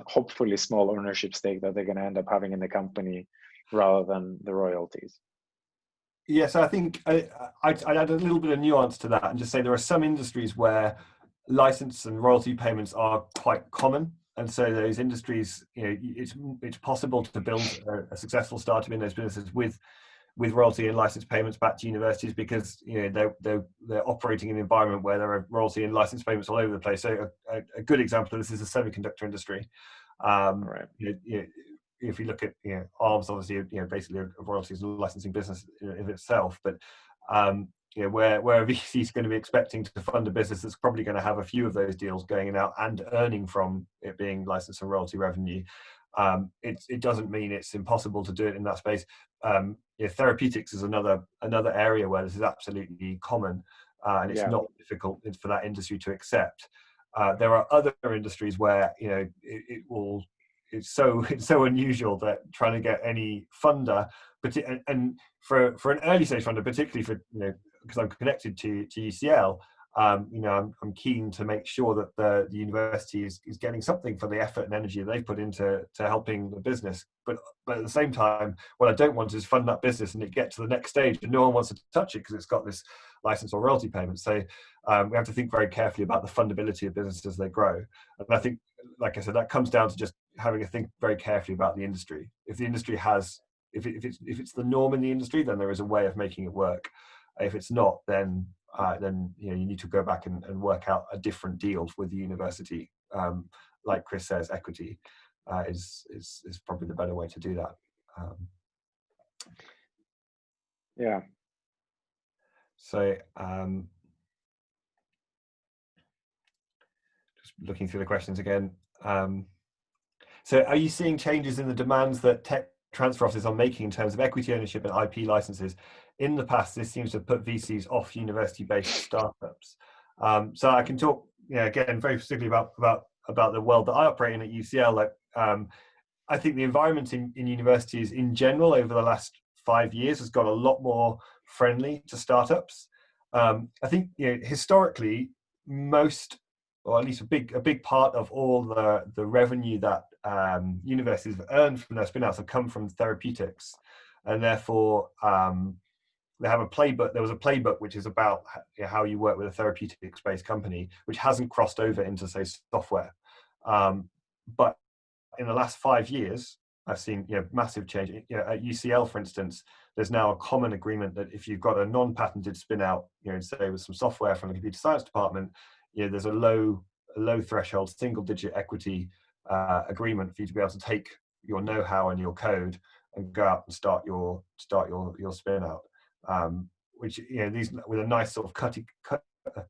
hopefully small ownership stake that they're going to end up having in the company rather than the royalties. Yes, I think I'd add a little bit of nuance to that and just say there are some industries where license and royalty payments are quite common, and so those industries, it's possible to build a successful startup in those businesses with royalty and license payments back to universities, because they're operating in an environment where there are royalty and license payments all over the place. So a good example of this is the semiconductor industry. Right. If you look at ARM's obviously basically a royalties and licensing business in itself, but where a VC is going to be expecting to fund a business that's probably going to have a few of those deals going out and earning from it being license and royalty revenue, it doesn't mean it's impossible to do it in that space. Therapeutics is another area where this is absolutely common. and it's not difficult for that industry to accept. There are other industries where it's so unusual that trying to get any funder, and for an early stage funder, particularly for because I'm connected to UCL, I'm keen to make sure that the university is getting something for the effort and energy they put into helping the business. But at the same time, what I don't want is fund that business and it get to the next stage and no one wants to touch it because it's got this license or royalty payment. So we have to think very carefully about the fundability of businesses as they grow. And I think, like I said, that comes down to just having to think very carefully about the industry. If the industry has, if it's the norm in the industry, then there is a way of making it work. If it's not, then you need to go back and work out a different deal with the university. Like Chrys says, equity is probably the better way to do that. Yeah. So just looking through the questions again. So are you seeing changes in the demands that tech transfer offices are making in terms of equity ownership and IP licenses? In the past, this seems to have put VCs off university-based startups. So I can talk, again, very specifically about the world that I operate in at UCL. I think the environment in universities in general over the last 5 years has got a lot more friendly to startups. I think historically, most, or at least a big part of all the revenue that universities have earned from their spinouts have come from therapeutics, and therefore they have a playbook. There was a playbook which is about how you work with a therapeutic-based company, which hasn't crossed over into, say, software. But in the last 5 years, I've seen massive change. At UCL, for instance, there's now a common agreement that if you've got a non-patented spinout, say with some software from the computer science department, there's a low threshold, single-digit equity agreement for you to be able to take your know-how and your code and go out and start your spinout. Which these with a nice sort of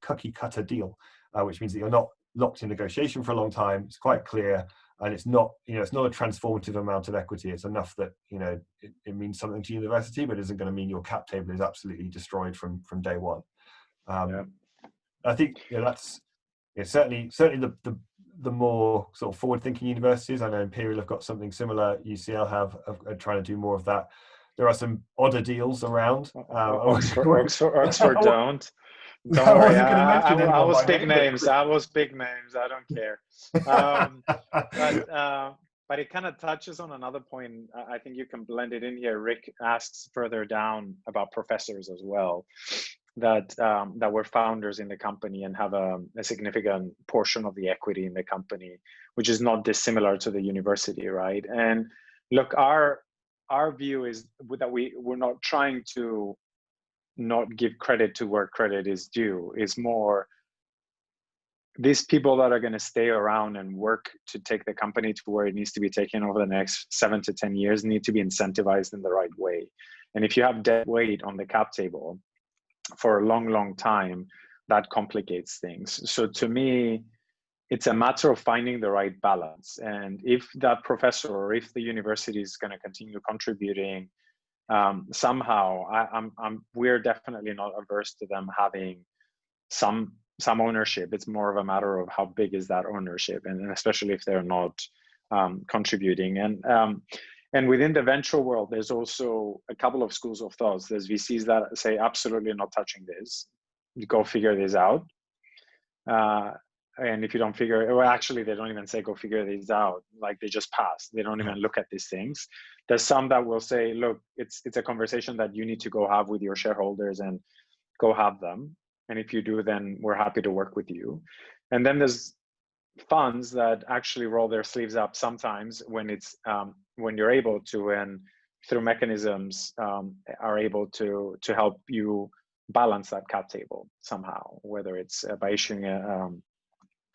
cookie cutter deal, which means that you're not locked in negotiation for a long time. It's quite clear, and it's not it's not a transformative amount of equity. It's enough that it means something to university, but it isn't going to mean your cap table is absolutely destroyed from day one. I think that's certainly the more sort of forward-thinking universities. I know Imperial have got something similar. UCL are trying to do more of that. There are some odder deals around. Oxford don't. Don't worry. I will speak names. I will speak names. I don't care. But it kind of touches on another point. I think you can blend it in here. Rick asks further down about professors as well, that were founders in the company and have a significant portion of the equity in the company, which is not dissimilar to the university, right? And look, our view is that we're not trying to not give credit to where credit is due. It's more these people that are going to stay around and work to take the company to where it needs to be taken over the next 7 to 10 years need to be incentivized in the right way. And if you have dead weight on the cap table for a long time, that complicates things. So to me, it's a matter of finding the right balance. And if that professor or if the university is going to continue contributing somehow, we're definitely not averse to them having some ownership. It's more of a matter of how big is that ownership, and especially if they're not contributing. And within the venture world, there's also a couple of schools of thoughts. There's VCs that say absolutely not touching this. You go figure this out. And if you don't figure, well, actually, they don't even say go figure these out. Like they just pass. They don't even look at these things. There's some that will say, look, it's a conversation that you need to go have with your shareholders and go have them. And if you do, then we're happy to work with you. And then there's funds that actually roll their sleeves up sometimes when it's when you're able to, and through mechanisms are able to help you balance that cap table somehow, whether it's by issuing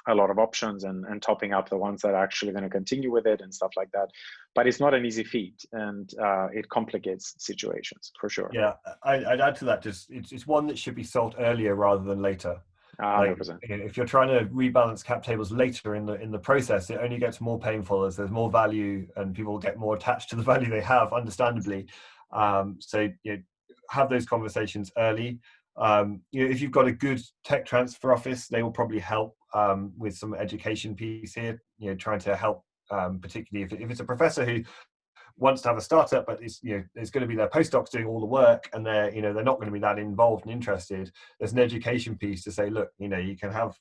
a lot of options and topping up the ones that are actually going to continue with it and stuff like that. But it's not an easy feat, and it complicates situations for sure. Yeah, I'd add to that, just it's one that should be solved earlier rather than later. 100%. If you're trying to rebalance cap tables later in the process, it only gets more painful as there's more value and people get more attached to the value they have, understandably. So have those conversations early. If you've got a good tech transfer office, they will probably help with some education piece here. Trying to help, particularly if it's a professor who wants to have a startup, but it's going to be their postdocs doing all the work, and they're not going to be that involved and interested. There's an education piece to say, look, you can have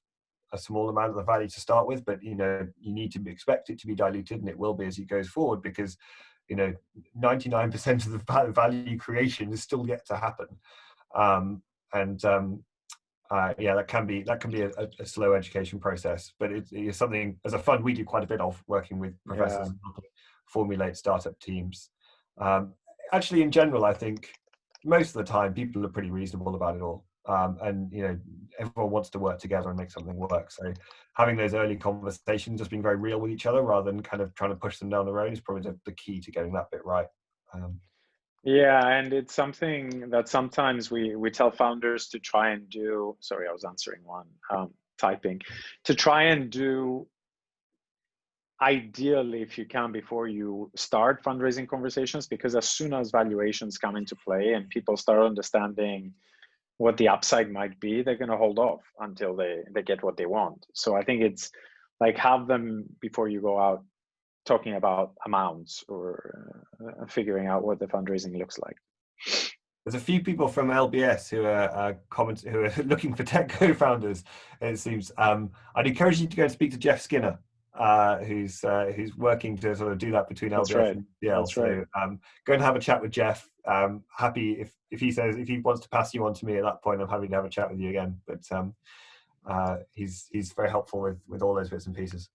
a small amount of the value to start with, but you need to expect it to be diluted, and it will be as it goes forward, because 99% of the value creation is still yet to happen. That can be a slow education process, but it's something as a fund we do quite a bit of, working with professors and formulate startup teams. Actually, in general, I think most of the time people are pretty reasonable about it all, and everyone wants to work together and make something work. So having those early conversations, just being very real with each other rather than kind of trying to push them down the road, is probably the key to getting that bit right. Yeah, and it's something that sometimes we tell founders to try and do. Sorry, I was answering one, typing. To try and do, ideally, if you can, before you start fundraising conversations, because as soon as valuations come into play and people start understanding what the upside might be, they're going to hold off until they get what they want. So I think it's like, have them before you go out talking about amounts or figuring out what the fundraising looks like. There's a few people from LBS who are looking for tech co-founders, it seems. I'd encourage you to go and speak to Jeff Skinner, who's working to sort of do that between LBS and DL. So go and have a chat with Jeff. Happy if he wants to pass you on to me at that point, I'm happy to have a chat with you again. But he's very helpful with all those bits and pieces.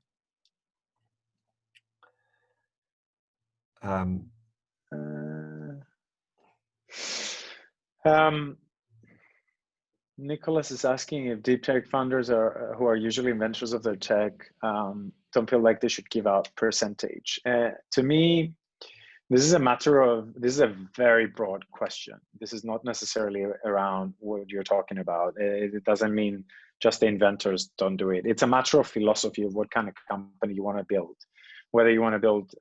Nicholas is asking if deep tech funders who are usually inventors of their tech don't feel like they should give out percentage. To me, this is a very broad question. This is not necessarily around what you're talking about. It doesn't mean just the inventors don't do it. It's a matter of philosophy of what kind of company you want to build. Whether you want to build,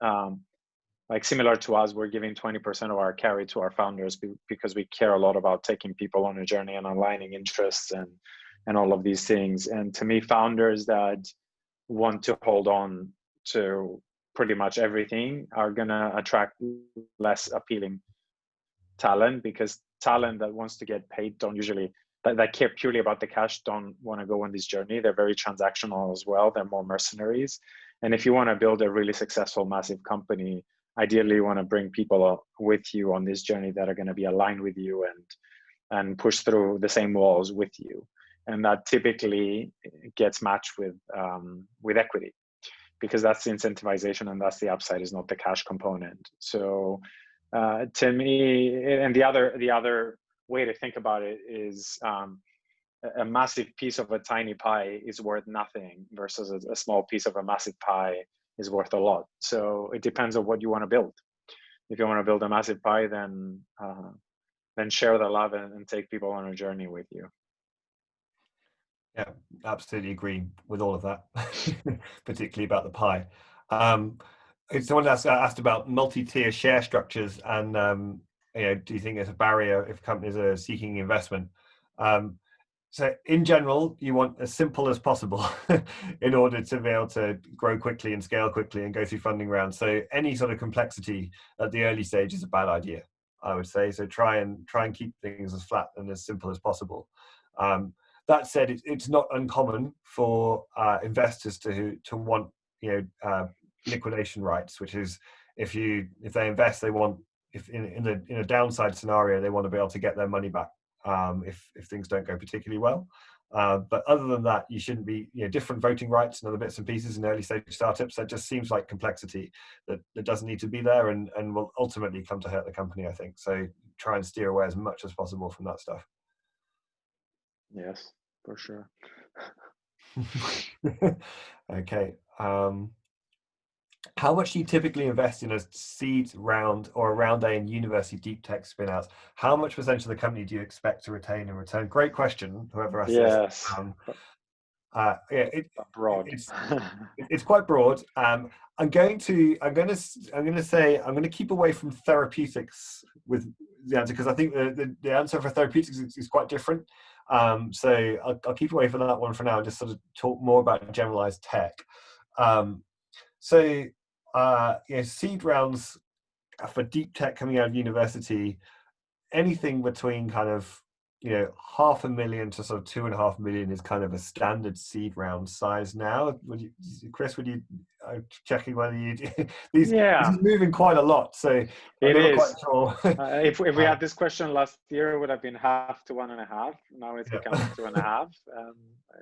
like similar to us, we're giving 20% of our carry to our founders because we care a lot about taking people on a journey and aligning interests and all of these things. And to me, founders that want to hold on to pretty much everything are going to attract less appealing talent, because talent that wants to get paid don't usually, that care purely about the cash, don't want to go on this journey. They're very transactional as well. They're more mercenaries. And if you want to build a really successful, massive company, ideally you want to bring people with you on this journey that are going to be aligned with you and push through the same walls with you. And that typically gets matched with equity, because that's the incentivization and that's the upside, is not the cash component. So to me, and the other way to think about it is a massive piece of a tiny pie is worth nothing versus a small piece of a massive pie is worth a lot. So it depends on what you want to build. If you want to build a massive pie, then share the love and take people on a journey with you. Yeah, absolutely agree with all of that, particularly about the pie. Someone asked about multi-tier share structures, and do you think there's a barrier if companies are seeking investment? So in general, you want as simple as possible in order to be able to grow quickly and scale quickly and go through funding rounds. So any sort of complexity at the early stage is a bad idea, I would say. So try and keep things as flat and as simple as possible. That said, it's not uncommon for investors to want liquidation rights, which is if they invest, they want, if in a downside scenario, they want to be able to get their money back if things don't go particularly well. But other than that, you shouldn't be different voting rights and other bits and pieces in early stage startups. That just seems like complexity that doesn't need to be there and will ultimately come to hurt the company, I think. So try and steer away as much as possible from that stuff. Yes, for sure. Okay. How much do you typically invest in a seed round or a round A in university deep tech spinouts? How much percentage of the company do you expect to retain in return? Great question, whoever asked this. Broad. It's quite broad. I'm going to keep away from therapeutics with the answer, because I think the answer for therapeutics is quite different. So I'll keep away from that one for now and just sort of talk more about generalized tech. So seed rounds for deep tech coming out of university, anything between kind of $500,000 to sort of 2.5 million is kind of a standard seed round size now. Chris, would you checking whether you this is moving quite a lot, so I'm not quite sure. If we had this question last year, it would have been 0.5 to 1.5. Now it's become 2.5.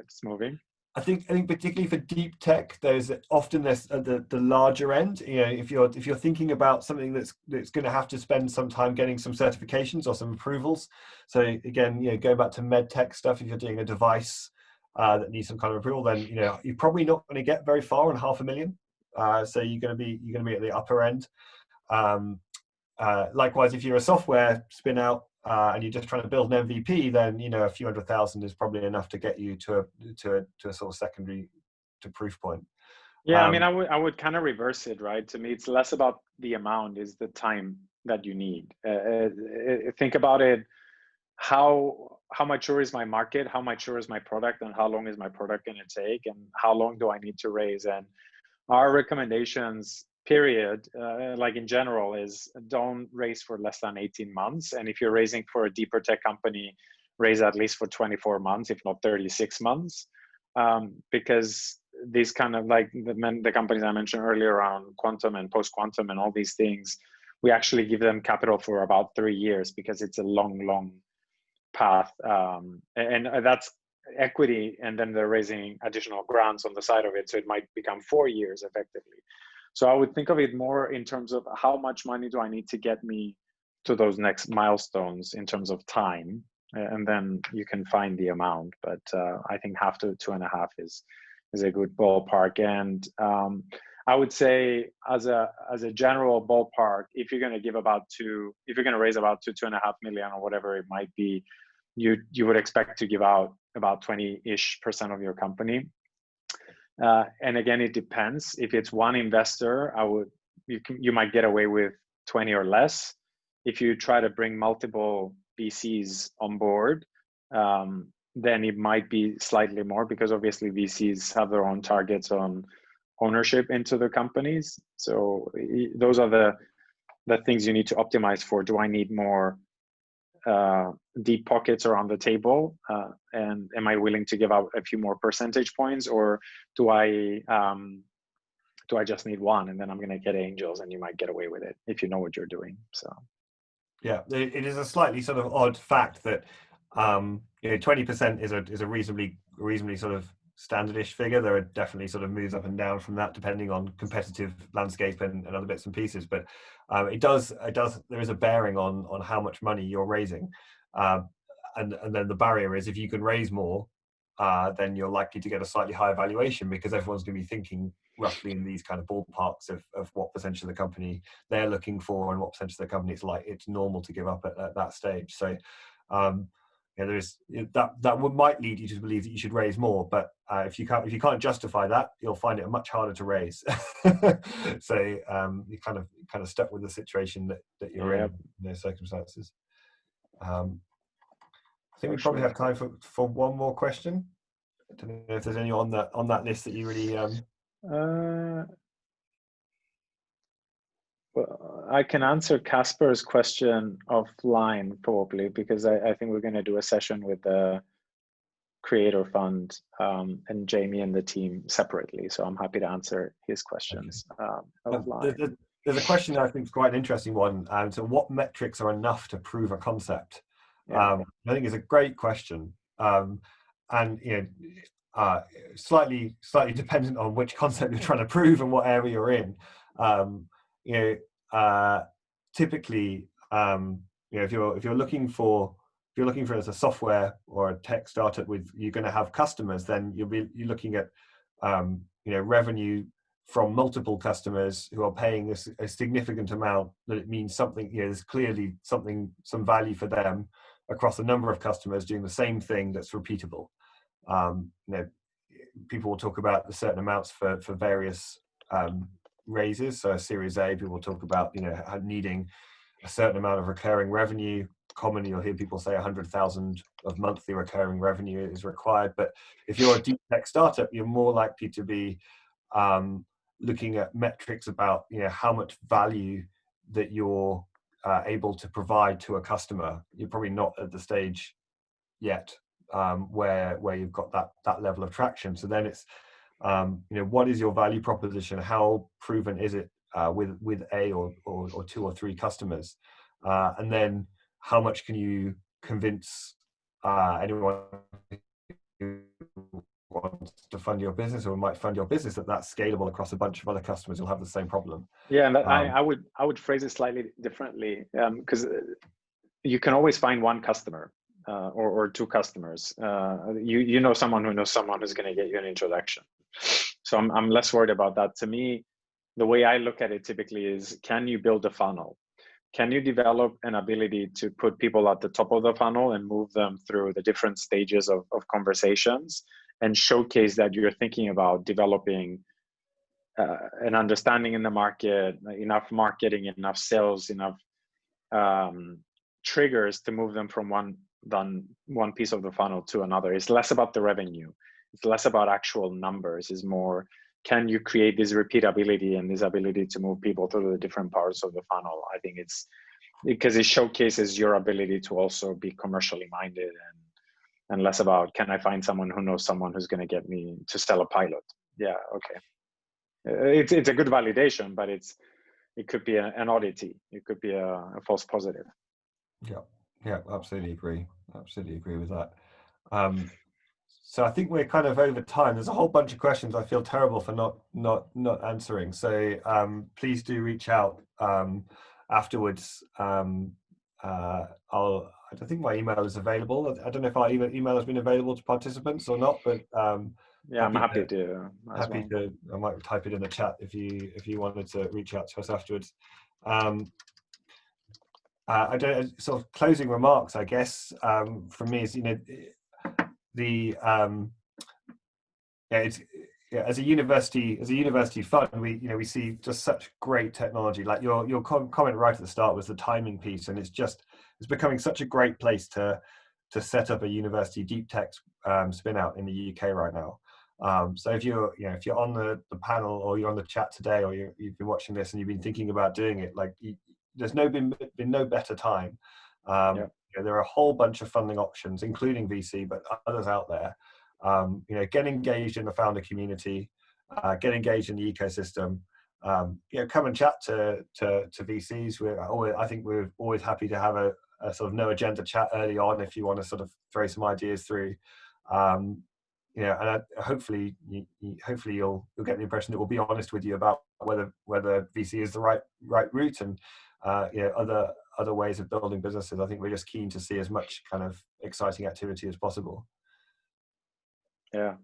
It's moving. I think particularly for deep tech, there's often this at the larger end. If you're thinking about something that's going to have to spend some time getting some certifications or some approvals. So again, going back to med tech stuff, if you're doing a device that needs some kind of approval, then you're probably not going to get very far on $500,000. So you're going to be at the upper end. Likewise, if you're a software spin out and you're just trying to build an MVP, then a few $100,000 is probably enough to get you to a sort of secondary to proof point. Yeah, I mean, I would kind of reverse it, right? To me, it's less about the amount; is the time that you need. Think about it: how mature is my market? How mature is my product? And how long is my product going to take? And how long do I need to raise? And our recommendations, period, like in general, is don't raise for less than 18 months. And if you're raising for a deeper tech company, raise at least for 24 months, if not 36 months. Because these kind of like the companies I mentioned earlier around quantum and post-quantum and all these things, we actually give them capital for about 3 years because it's a long path. And that's equity, and then they're raising additional grants on the side of it. So it might become 4 years effectively. So I would think of it more in terms of how much money do I need to get me to those next milestones in terms of time, and then you can find the amount. But I think 0.5 to 2.5 is a good ballpark. And I would say as a general ballpark, if you're going to raise about 2.5 million or whatever it might be, you would expect to give out about 20-ish% of your company. And again, it depends. If it's one investor, you might get away with 20 or less. If you try to bring multiple VCs on board, then it might be slightly more, because obviously VCs have their own targets on ownership into the companies. So those are the things you need to optimize for. Do I need more deep pockets around the table, and am I willing to give out a few more percentage points, or do I just need one and then I'm going to get angels, and you might get away with it if you know what you're doing. So yeah, it is a slightly sort of odd fact that 20% is a reasonably sort of standardish figure. There are definitely sort of moves up and down from that depending on competitive landscape and other bits and pieces, but there is a bearing on how much money you're raising, and then the barrier is if you can raise more, then you're likely to get a slightly higher valuation, because everyone's going to be thinking roughly in these kind of ballparks of what percentage of the company they're looking for and what percentage of the company it's normal to give up at that stage. So there is that might lead you to believe that you should raise more, but if you can't justify that, you'll find it much harder to raise. So you kind of stuck with the situation that you're in those circumstances. I think we probably have time for one more question. I don't know if there's any on that list that you really Well, I can answer Casper's question offline probably, because I think we're going to do a session with the creator fund and Jamie and the team separately. So I'm happy to answer his questions offline. There's a question that I think is quite an interesting one. So what metrics are enough to prove a concept? I think it's a great question. And slightly dependent on which concept you're trying to prove and what area you're in. Typically, if you're looking for as a software or a tech startup you're going to have customers, then you're looking at revenue from multiple customers who are paying a significant amount, that it means something. There's clearly some value for them across a number of customers doing the same thing that's repeatable. People will talk about the certain amounts for various raises. So a Series A, people will talk about needing a certain amount of recurring revenue. Commonly, you'll hear people say 100,000 of monthly recurring revenue is required. But if you're a deep tech startup, you're more likely to be looking at metrics about how much value that you're able to provide to a customer. You're probably not at the stage yet where you've got that level of traction. So then it's what is your value proposition? How proven is it with a or two or three customers? And then how much can you convince anyone who wants to fund your business or might fund your business that's scalable across a bunch of other customers who'll have the same problem? Yeah, and I would phrase it slightly differently, because you can always find one customer or two customers. You know someone who knows someone who's going to get you an introduction. So I'm less worried about that. To me, the way I look at it typically is, can you build a funnel? Can you develop an ability to put people at the top of the funnel and move them through the different stages of conversations, and showcase that you're thinking about developing an understanding in the market, enough marketing, enough sales, enough triggers to move them from one piece of the funnel to another? It's less about the revenue. It's less about actual numbers. It's more, can you create this repeatability and this ability to move people through the different parts of the funnel? I think it's because it showcases your ability to also be commercially minded and less about, can I find someone who knows someone who's going to get me to sell a pilot? Yeah, okay. It's a good validation, but it could be an oddity. It could be a false positive. Yeah, absolutely agree. Absolutely agree with that. So I think we're kind of over time. There's a whole bunch of questions I feel terrible for not answering. So please do reach out afterwards. I think my email is available. I don't know if our email has been available to participants or not, but yeah, I'm happy to. I might type it in the chat if you wanted to reach out to us afterwards. I don't sort of closing remarks, I guess, from me is as a university fund, we see just such great technology. Like your comment right at the start was the timing piece, and it's becoming such a great place to set up a university deep tech spinout in the UK right now. So if you're on the panel or you're on the chat today, or you've been watching this and you've been thinking about doing it, like there's been no better time. There are a whole bunch of funding options, including VC, but others out there. Get engaged in the founder community, get engaged in the ecosystem. Come and chat to VCs. I think we're always happy to have a sort of no agenda chat early on if you want to sort of throw some ideas through. And hopefully you'll get the impression that we'll be honest with you about whether VC is the right route, and other ways of building businesses. I think we're just keen to see as much kind of exciting activity as possible. Yeah,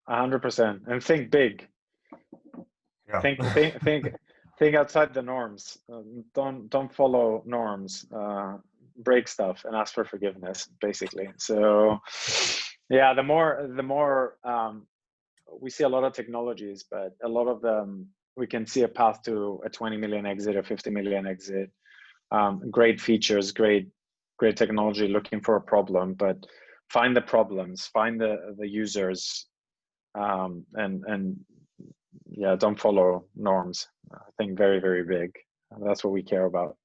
100%. And think big. Yeah. Think outside the norms. Don't follow norms. Break stuff and ask for forgiveness, basically. So, yeah, the more we see a lot of technologies, but a lot of them we can see a path to a 20 million exit or 50 million exit. Great features, great technology, looking for a problem, but find the problems, find the users, and yeah, don't follow norms. I think very, very big. That's what we care about.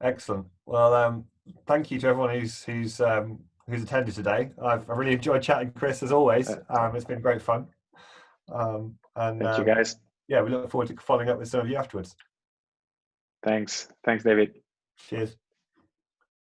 Excellent. Well, thank you to everyone who's attended today. I've really enjoyed chatting, Chris, as always. It's been great fun. Thank you, guys. Yeah, we look forward to following up with some of you afterwards. Thanks, David. Cheers.